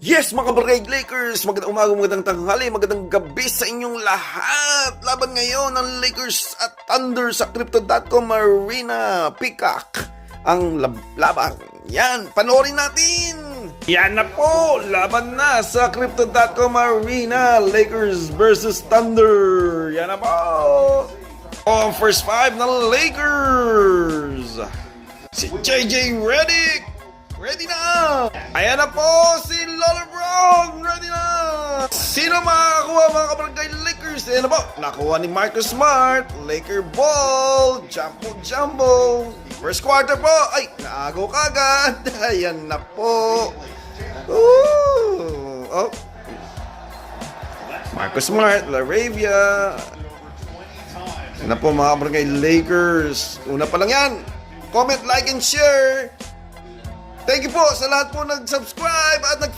Yes, mga Barangay Lakers! Magandang umaga, magandang tanghali, magandang gabi sa inyong lahat! Laban ngayon ng Lakers at Thunder sa Crypto.com Arena. Peacock ang laban. Yan, panoorin natin! Yan na po! Laban na sa Crypto.com Arena. Lakers versus Thunder. Yan na po! Oh, first five ng Lakers! Si JJ Redick! Ready na! Ayan na po si Lola Brown! Ready na! Sino makakakuha mga kabarangay Lakers? Ayan na po! Nakuha ni Marcus Smart. Laker ball! Jumbo! First quarter po! Ay! Naagaw kagad! Ayan na po! Ooh! Oh! Marcus Smart, Laravia. Ayan na po mga kabarangay Lakers. Una pa lang yan! Comment, like, and share! Thank you po sa lahat po nag-subscribe at nag